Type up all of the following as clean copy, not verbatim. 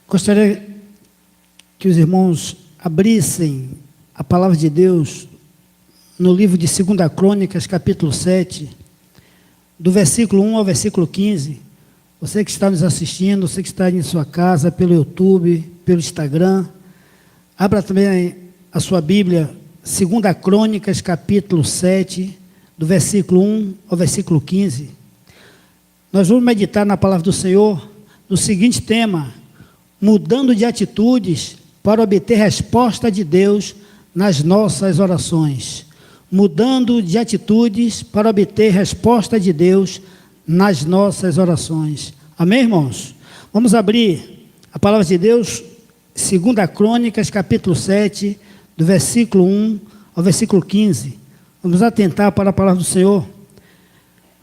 Gostaria que os irmãos abrissem a palavra de Deus no livro de 2 Crônicas, capítulo 7, do versículo 1 ao versículo 15. Você que está nos assistindo, você que está em sua casa, pelo YouTube, pelo Instagram, abra também a sua Bíblia, 2 Crônicas, capítulo 7, do versículo 1 ao versículo 15. Nós vamos meditar na palavra do Senhor no seguinte tema: mudando de atitudes para obter resposta de Deus nas nossas orações. Mudando de atitudes para obter resposta de Deus nas nossas orações. Amém, irmãos? Vamos abrir a palavra de Deus, 2 Crônicas, capítulo 7, do versículo 1 ao versículo 15. Vamos atentar para a palavra do Senhor.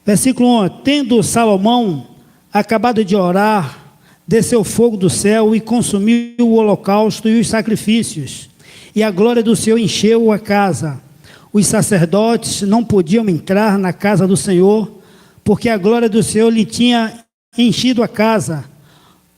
Versículo 1: tendo Salomão acabado de orar, desceu fogo do céu e consumiu o holocausto e os sacrifícios, e a glória do Senhor encheu a casa. Os sacerdotes não podiam entrar na casa do Senhor, porque a glória do Senhor lhe tinha enchido a casa.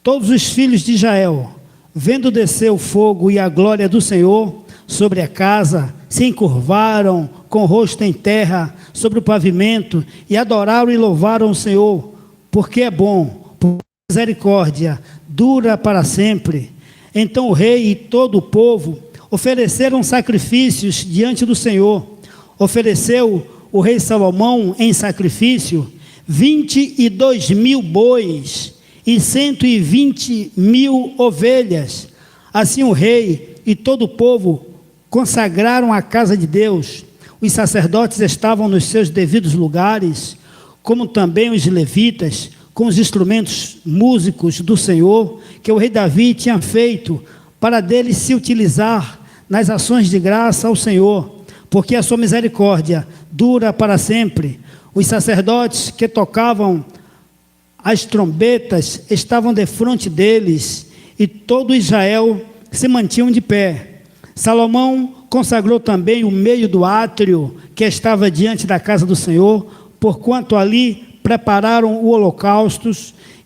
Todos os filhos de Israel, vendo descer o fogo e a glória do Senhor sobre a casa, se encurvaram com o rosto em terra sobre o pavimento e adoraram e louvaram o Senhor, porque é bom, por misericórdia dura para sempre. Então o rei e todo o povo ofereceram sacrifícios diante do Senhor. Ofereceu o rei Salomão em sacrifício 22.000 bois e 120.000 ovelhas. Assim o rei e todo o povo consagraram a casa de Deus. Os sacerdotes estavam nos seus devidos lugares, como também os levitas, com os instrumentos músicos do Senhor, que o rei Davi tinha feito, para deles se utilizar nas ações de graça ao Senhor, porque a sua misericórdia dura para sempre. Os sacerdotes que tocavam as trombetas estavam defronte deles, e todo Israel se mantinham de pé. Salomão consagrou também o meio do átrio que estava diante da casa do Senhor, porquanto ali prepararam o holocausto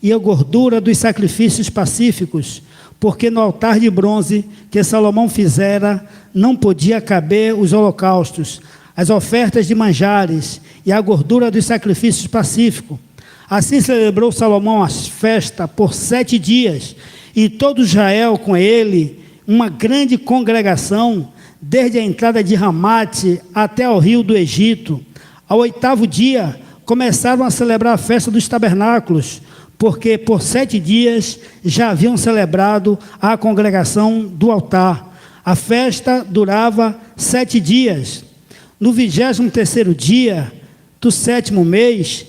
e a gordura dos sacrifícios pacíficos, porque no altar de bronze que Salomão fizera, não podia caber os holocaustos, as ofertas de manjares e a gordura dos sacrifícios pacíficos. Assim celebrou Salomão a festa por 7 dias, e todo Israel com ele, uma grande congregação, desde a entrada de Ramate até ao rio do Egito. Ao 8º dia, começaram a celebrar a festa dos tabernáculos, porque por 7 dias já haviam celebrado a congregação do altar. A festa durava 7 dias. No 23º dia do 7º mês,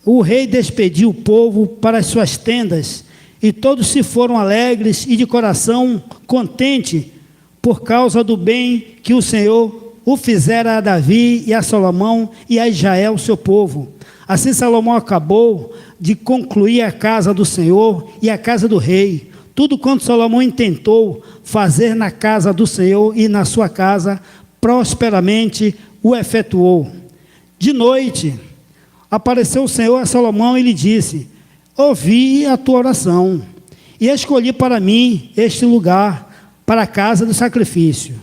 o rei despediu o povo para as suas tendas, e todos se foram alegres e de coração contente, por causa do bem que o Senhor o fizera a Davi e a Salomão e a Israel, seu povo. Assim Salomão acabou de concluir a casa do Senhor e a casa do rei. Tudo quanto Salomão intentou fazer na casa do Senhor e na sua casa, prosperamente o efetuou. De noite, apareceu o Senhor a Salomão e lhe disse: ouvi a tua oração e escolhi para mim este lugar, para a casa do sacrifício.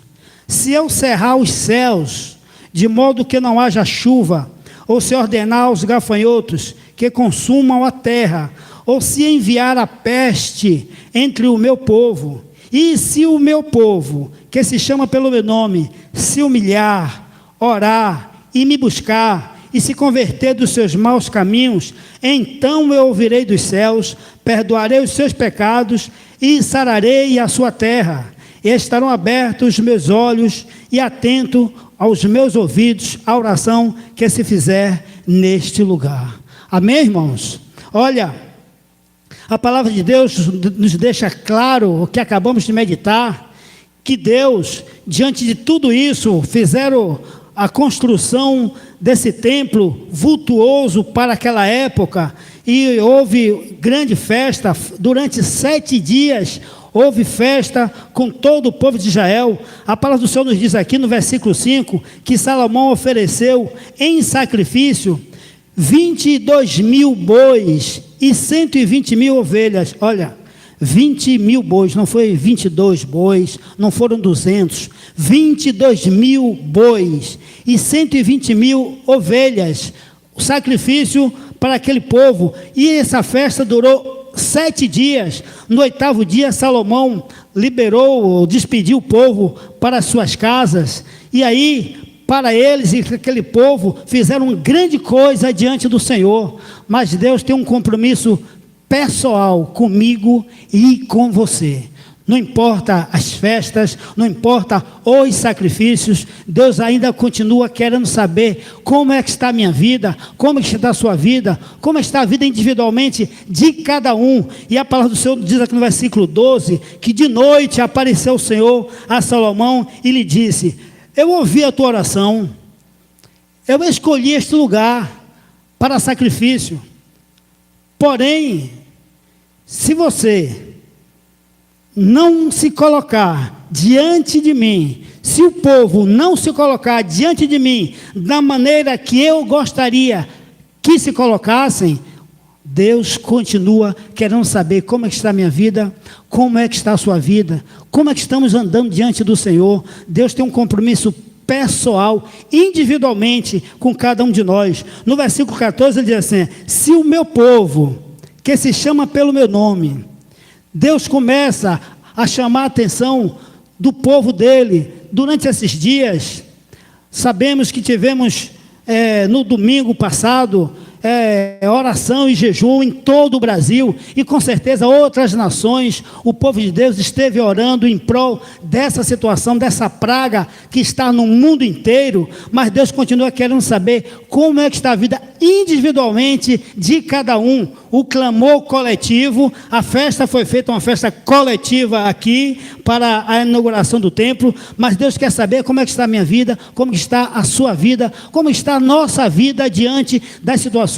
Se eu cerrar os céus, de modo que não haja chuva, ou se ordenar aos gafanhotos que consumam a terra, ou se enviar a peste entre o meu povo, e se o meu povo, que se chama pelo meu nome, se humilhar, orar e me buscar, e se converter dos seus maus caminhos, então eu ouvirei dos céus, perdoarei os seus pecados e sararei a sua terra. E estarão abertos os meus olhos e atento aos meus ouvidos a oração que se fizer neste lugar. Amém, irmãos? Olha, a palavra de Deus nos deixa claro o que acabamos de meditar, que Deus, diante de tudo isso, fizeram a construção desse templo vultuoso para aquela época, e houve grande festa durante 7 dias. Houve festa com todo o povo de Israel. A palavra do Senhor nos diz aqui no versículo 5, que Salomão ofereceu em sacrifício 22.000 bois e 120.000 ovelhas. Olha, 20 mil bois, não foi 22 bois, não foram 200, 22 mil bois e 120 mil ovelhas, o sacrifício para aquele povo. E essa festa durou 7 dias. No 8º dia, Salomão despediu o povo para as suas casas, e aí, para eles e aquele povo, fizeram grande coisa diante do Senhor. Mas Deus tem um compromisso pessoal comigo e com você. Não importa as festas, não importa os sacrifícios, Deus ainda continua querendo saber como é que está a minha vida, como é que está a sua vida, como está a vida individualmente de cada um. E a palavra do Senhor diz aqui no versículo 12, que de noite apareceu o Senhor a Salomão e lhe disse: eu ouvi a tua oração, eu escolhi este lugar para sacrifício, porém, se você não se colocar diante de mim, se o povo não se colocar diante de mim da maneira que eu gostaria que se colocassem, Deus continua querendo saber como é que está a minha vida, como é que está a sua vida, como é que estamos andando diante do Senhor. Deus tem um compromisso pessoal, individualmente, com cada um de nós. No versículo 14 ele diz assim: se o meu povo, que se chama pelo meu nome, Deus começa a chamar a atenção do povo dele durante esses dias. Sabemos que tivemos no domingo passado oração e jejum em todo o Brasil, e com certeza outras nações, o povo de Deus esteve orando em prol dessa situação, dessa praga que está no mundo inteiro. Mas Deus continua querendo saber como é que está a vida individualmente de cada um. O clamor coletivo, a festa foi feita, uma festa coletiva aqui para a inauguração do templo, mas Deus quer saber como é que está a minha vida, como está a sua vida, como está a nossa vida diante das situações.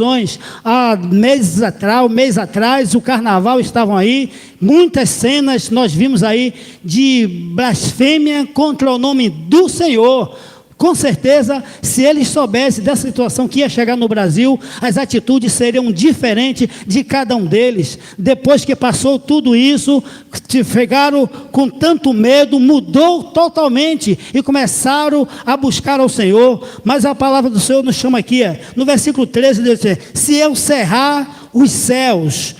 Há mês atrás, o carnaval estavam aí, muitas cenas nós vimos aí de blasfêmia contra o nome do Senhor. Com certeza, se eles soubessem dessa situação que ia chegar no Brasil, as atitudes seriam diferentes de cada um deles. Depois que passou tudo isso, chegaram com tanto medo, mudou totalmente e começaram a buscar ao Senhor. Mas a palavra do Senhor nos chama aqui, no versículo 13, diz assim: se eu cerrar os céus,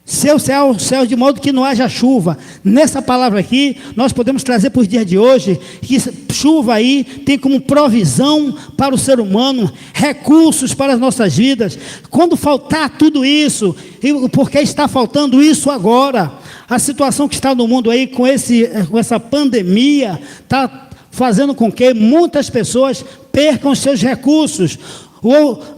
se eu cerrar os céus de modo que não haja chuva. Nessa palavra aqui, nós podemos trazer para os dias de hoje, que chuva aí tem como provisão para o ser humano, recursos para as nossas vidas. Quando faltar tudo isso, porque está faltando isso agora, a situação que está no mundo aí com essa pandemia, está fazendo com que muitas pessoas percam seus recursos.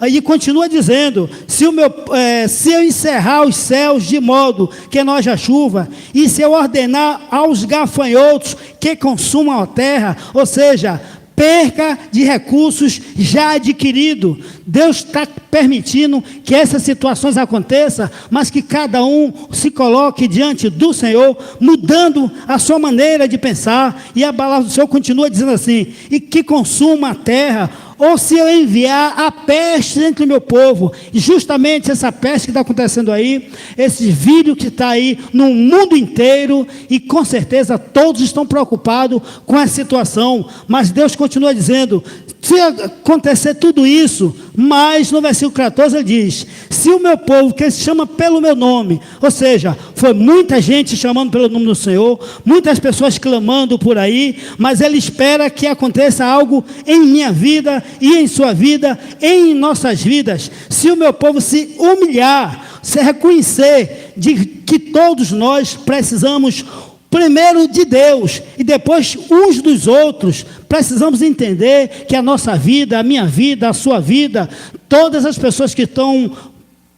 Aí continua dizendo: se eu encerrar os céus de modo que não haja chuva, e se eu ordenar aos gafanhotos que consumam a terra, ou seja, perca de recursos já adquirido. Deus está permitindo que essas situações aconteçam, mas que cada um se coloque diante do Senhor, mudando a sua maneira de pensar. E a palavra do Senhor continua dizendo assim: e que consuma a terra, ou se eu enviar a peste entre o meu povo. E justamente essa peste que está acontecendo aí, esse vírus que está aí no mundo inteiro, e com certeza todos estão preocupados com essa situação. Mas Deus continua dizendo: se acontecer tudo isso, mas no versículo 14 ele diz: se o meu povo, que se chama pelo meu nome, ou seja, foi muita gente chamando pelo nome do Senhor, muitas pessoas clamando por aí, mas ele espera que aconteça algo em minha vida e em sua vida, em nossas vidas. Se o meu povo se humilhar, se reconhecer de que todos nós precisamos primeiro de Deus e depois uns dos outros, precisamos entender que a nossa vida, a minha vida, a sua vida, todas as pessoas que estão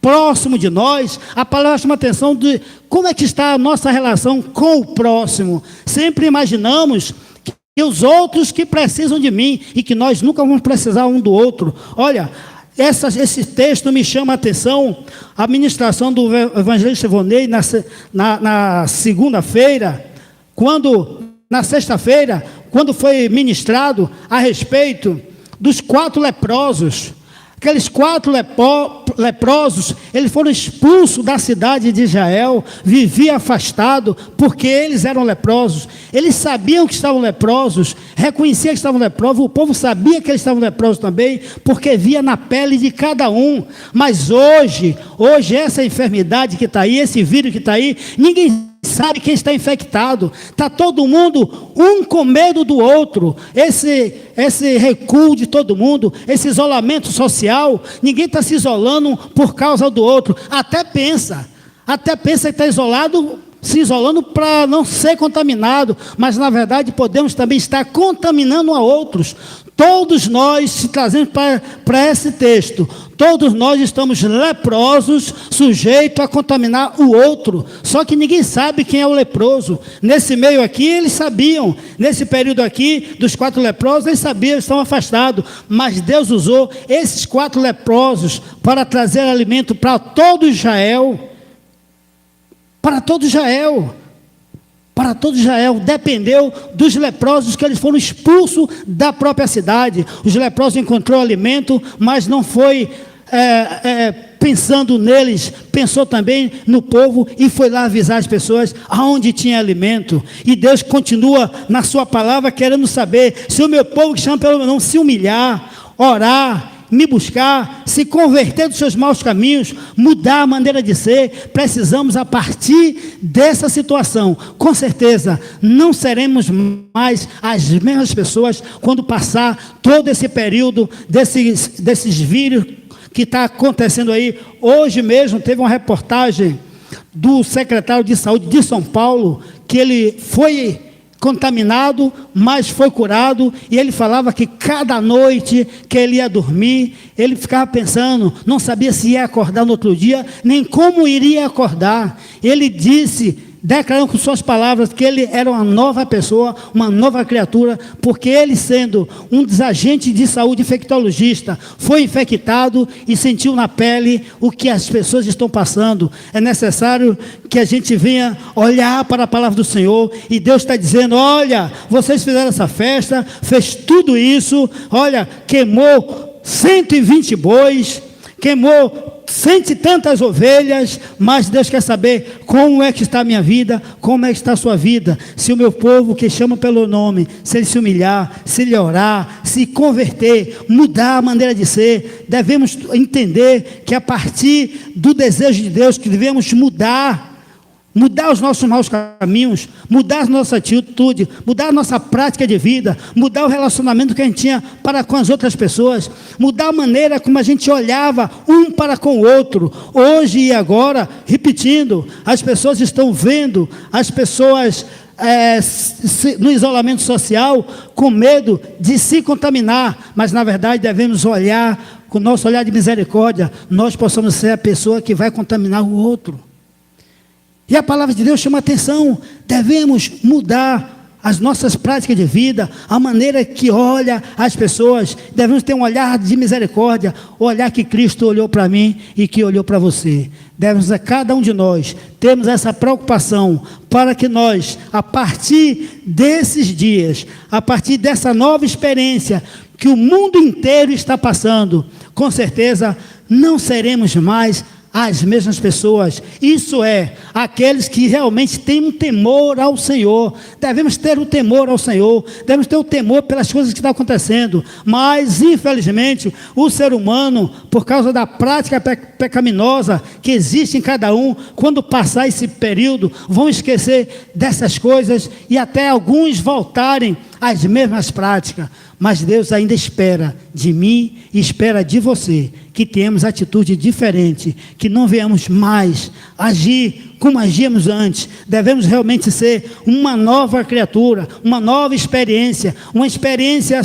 próximo de nós, a palavra chama a atenção de como é que está a nossa relação com o próximo. Sempre imaginamos que os outros que precisam de mim e que nós nunca vamos precisar um do outro. Olha, esse texto me chama a atenção. A ministração do evangelista Ivonei na segunda-feira, na sexta-feira, quando foi ministrado a respeito dos 4 leprosos. Aqueles 4 leprosos, eles foram expulsos da cidade de Israel, viviam afastados, porque eles eram leprosos. Eles sabiam que estavam leprosos, reconheciam que estavam leprosos, o povo sabia que eles estavam leprosos também, porque via na pele de cada um. Mas hoje essa enfermidade que está aí, esse vírus que está aí, ninguém sabe quem está infectado. Está todo mundo um com medo do outro. Esse recuo de todo mundo, esse isolamento social, ninguém está se isolando por causa do outro. Até pensa que está se isolando para não ser contaminado, mas na verdade podemos também estar contaminando a outros. Todos nós, se trazemos para esse texto, todos nós estamos leprosos, sujeitos a contaminar o outro. Só que ninguém sabe quem é o leproso. Nesse meio aqui, eles sabiam. Nesse período aqui, dos 4 leprosos, eles sabiam, eles estão afastados. Mas Deus usou esses 4 leprosos para trazer alimento para todo Israel. Para todo Israel. Para todo Israel, dependeu dos leprosos, que eles foram expulsos da própria cidade. Os leprosos encontraram alimento, mas não foi pensando neles, pensou também no povo e foi lá avisar as pessoas aonde tinha alimento. E Deus continua na sua palavra querendo saber se o meu povo, que chama pelo meu nome, se humilhar, orar, me buscar, se converter dos seus maus caminhos, mudar a maneira de ser. Precisamos, a partir dessa situação, com certeza não seremos mais as mesmas pessoas quando passar todo esse período desses vírus que está acontecendo aí. Hoje mesmo teve uma reportagem do secretário de saúde de São Paulo, que ele foi contaminado, mas foi curado, e ele falava que cada noite que ele ia dormir, ele ficava pensando, não sabia se ia acordar no outro dia, nem como iria acordar. Ele disse, declarando com suas palavras, que ele era uma nova pessoa, uma nova criatura, porque ele, sendo um dos agentes de saúde infectologista, foi infectado e sentiu na pele o que as pessoas estão passando. É necessário que a gente venha olhar para a palavra do Senhor, e Deus está dizendo, olha, vocês fizeram essa festa, fez tudo isso, olha, queimou 120 bois, queimou 100 e tantas ovelhas, mas Deus quer saber como é que está a minha vida, como é que está a sua vida. Se o meu povo, que chama pelo nome, se ele se humilhar, se ele orar, se converter, mudar a maneira de ser, devemos entender que a partir do desejo de Deus, que devemos mudar os nossos maus caminhos, mudar a nossa atitude, mudar a nossa prática de vida, mudar o relacionamento que a gente tinha para com as outras pessoas, mudar a maneira como a gente olhava um para com o outro. Hoje e agora, repetindo, as pessoas estão vendo, as pessoas no isolamento social, com medo de se contaminar, mas na verdade devemos olhar, com o nosso olhar de misericórdia, nós possamos ser a pessoa que vai contaminar o outro. E a palavra de Deus chama atenção, devemos mudar as nossas práticas de vida, a maneira que olha as pessoas, devemos ter um olhar de misericórdia, o olhar que Cristo olhou para mim e que olhou para você. Devemos, a cada um de nós, termos essa preocupação, para que nós, a partir desses dias, a partir dessa nova experiência, que o mundo inteiro está passando, com certeza não seremos mais as mesmas pessoas. Isso é, aqueles que realmente têm um temor ao Senhor. Devemos ter o temor ao Senhor, devemos ter o temor pelas coisas que estão acontecendo, mas infelizmente o ser humano, por causa da prática pecaminosa que existe em cada um, quando passar esse período, vão esquecer dessas coisas e até alguns voltarem às mesmas práticas. Mas Deus ainda espera de mim e espera de você que tenhamos atitude diferente, que não venhamos mais agir como agíamos antes. Devemos realmente ser uma nova criatura, uma nova experiência, uma experiência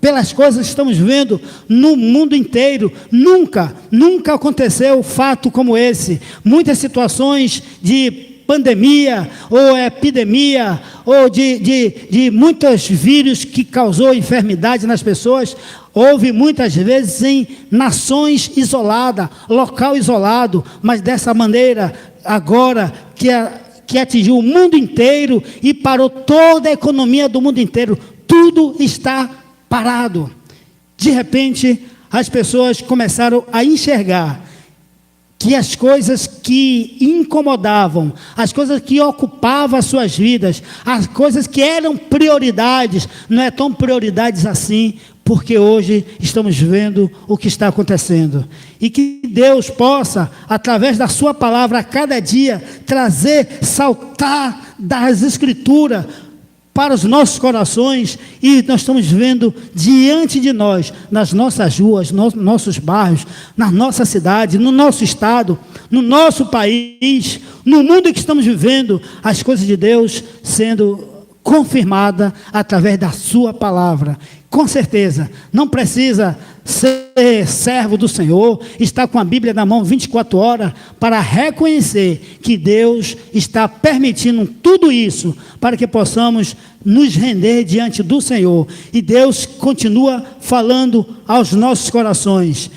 pelas coisas que estamos vendo no mundo inteiro. Nunca aconteceu fato como esse. Muitas situações de pandemia, ou epidemia, ou de muitos vírus que causou enfermidade nas pessoas, houve muitas vezes em nações isoladas, local isolado, mas dessa maneira, agora que atingiu o mundo inteiro e parou toda a economia do mundo inteiro, tudo está parado. De repente, as pessoas começaram a enxergar que as coisas que incomodavam, as coisas que ocupavam as suas vidas, as coisas que eram prioridades, não é tão prioridades assim, porque hoje estamos vendo o que está acontecendo. E que Deus possa, através da sua palavra, a cada dia, trazer, saltar das Escrituras para os nossos corações, e nós estamos vendo diante de nós, nas nossas ruas, nos nossos bairros, na nossa cidade, no nosso estado, no nosso país, no mundo que estamos vivendo, as coisas de Deus sendo confirmadas através da sua palavra. Com certeza, não precisa ser servo do Senhor, estar com a Bíblia na mão 24 horas, para reconhecer que Deus está permitindo tudo isso, para que possamos nos render diante do Senhor. E Deus continua falando aos nossos corações.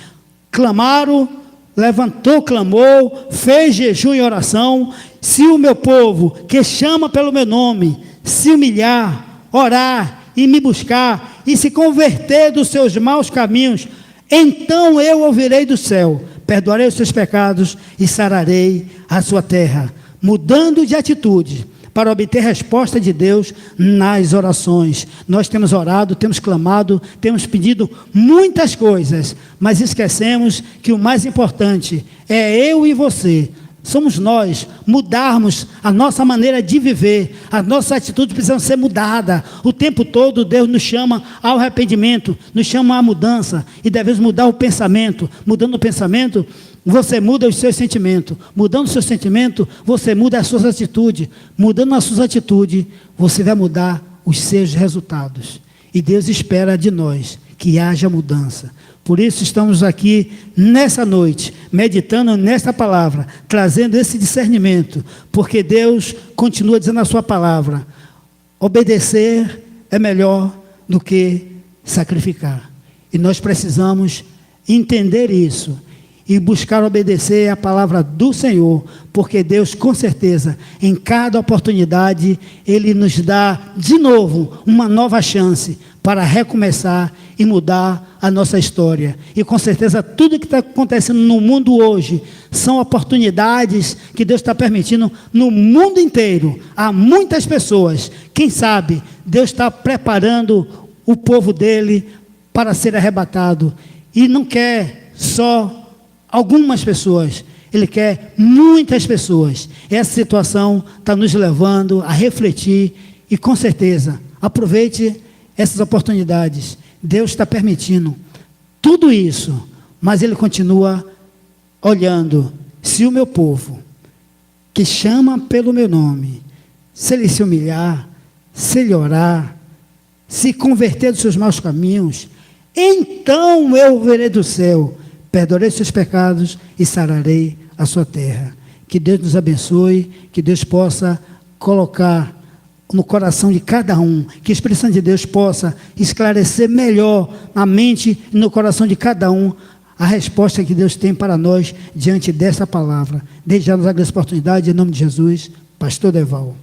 Clamaram, levantou, clamou, fez jejum e oração. Se o meu povo, que chama pelo meu nome, se humilhar, orar e me buscar, e se converter dos seus maus caminhos, então eu ouvirei do céu, perdoarei os seus pecados e sararei a sua terra. Mudando de atitude para obter resposta de Deus nas orações. Nós temos orado, temos clamado, temos pedido muitas coisas, mas esquecemos que o mais importante é eu e você. Somos nós mudarmos a nossa maneira de viver, as nossas atitudes precisam ser mudadas. O tempo todo Deus nos chama ao arrependimento, nos chama à mudança, e devemos mudar o pensamento. Mudando o pensamento, você muda os seus sentimentos. Mudando o seu sentimento, você muda as suas atitudes. Mudando as suas atitudes, você vai mudar os seus resultados. E Deus espera de nós que haja mudança. Por isso estamos aqui nessa noite, meditando nessa palavra, trazendo esse discernimento, porque Deus continua dizendo na sua palavra: obedecer é melhor do que sacrificar. E nós precisamos entender isso e buscar obedecer a palavra do Senhor, porque Deus, com certeza, em cada oportunidade, Ele nos dá de novo uma nova chance para recomeçar e mudar a nossa história. E com certeza tudo que está acontecendo no mundo hoje são oportunidades que Deus está permitindo no mundo inteiro. Há muitas pessoas, quem sabe Deus está preparando o povo dele para ser arrebatado, e não quer só algumas pessoas, Ele quer muitas pessoas. Essa situação está nos levando a refletir, e com certeza aproveite essas oportunidades. Deus está permitindo tudo isso, mas Ele continua olhando. Se o meu povo, que chama pelo meu nome, se ele se humilhar, se ele orar, se converter dos seus maus caminhos, então eu verei do céu, perdoarei seus pecados e sararei a sua terra. Que Deus nos abençoe, que Deus possa colocar no coração de cada um, que a Espírito Santo de Deus possa esclarecer melhor na mente e no coração de cada um a resposta que Deus tem para nós diante dessa palavra. Desde já nos agradeço a oportunidade, em nome de Jesus, Pastor Deval.